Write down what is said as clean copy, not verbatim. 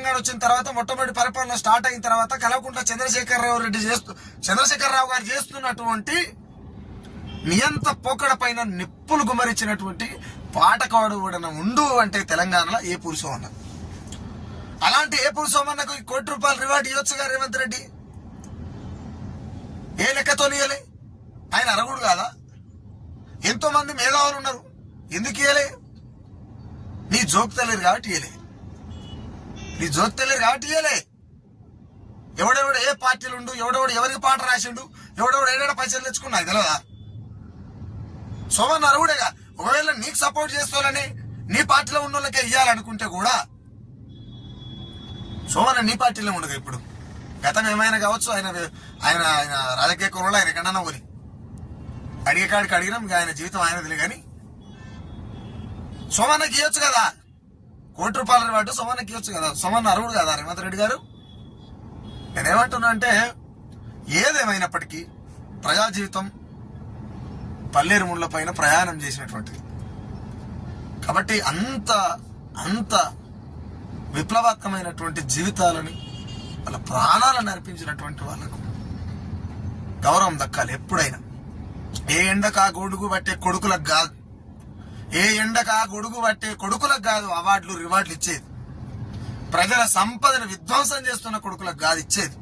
తెలంగాణ వచ్చిన తర్వాత మొట్టమొదటి పరిపాలన స్టార్ట్ అయిన తర్వాత కల్వకుంట్ల చంద్రశేఖరరావు గారు చేస్తున్నటువంటి నియంత పోకడ పైన నిప్పులు గుమరించినటువంటి పాటకాడు ఉండు అంటే తెలంగాణలో ఏపూరి సోమన్న. అలాంటి ఏపూరి సోమన్నకు ₹1 రివార్డ్ ఇవ్వచ్చుగా రేవంత్ రెడ్డి. ఏ లెక్కతో ఇయ్యలే? ఆయన అరగుడు కాదా? ఎంతో మంది మేధావులు ఉన్నారు, ఎందుకు ఇయ్యలే? నీ జోక్ తెలియదు కాబట్టి ఇయ్యలే. ఎవడెవడు ఏ పార్టీలు ఉండు, ఎవడెవడు ఎవరికి పాట రాసిండు, ఎవడెవడు ఏడేడ పైసలు తెచ్చుకున్నా తెలియదా? సోమన్న అరుగుడేగా. ఒకవేళ నీకు సపోర్ట్ చేస్తానని నీ పార్టీలో ఉన్న వాళ్ళకే ఇయ్యాలనుకుంటే కూడా సోమన్న నీ పార్టీలో ఉండదు. ఇప్పుడు గతం ఏమైనా కావచ్చు, ఆయన ఆయన ఆయన రాజకీయ కుర్రలో ఆయన ఎక్కడన్నా ఊరి అడిగే కాడికి అడిగినాం, ఆయన జీవితం ఆయనదిలే. కానీ సోమన్నకి ఇవ్వచ్చు కదా ₹1 రివార్డు, సోమన్నకి ఇవ్వచ్చు కదా. సోమన్న అరుగుడు కదా రేవంత్ రెడ్డి గారు. నేనేమంటున్నా అంటే ఏదేమైనప్పటికీ ప్రజా జీవితం పల్లేరు ముళ్ళ పైన ప్రయాణం చేసినటువంటిది కాబట్టి అంత విప్లవాత్మకమైనటువంటి జీవితాలని, వాళ్ళ ప్రాణాలను అర్పించినటువంటి వాళ్ళకు గౌరవం దక్కాలి ఎప్పుడైనా. ఏ ఎండకా గొడుగు పట్టే కొడుకులకు కాదు అవార్డులు రివార్డులు ఇచ్చేది. ప్రజల సంపదను విధ్వంసం చేస్తున్న కొడుకులకు కాదు ఇచ్చేది.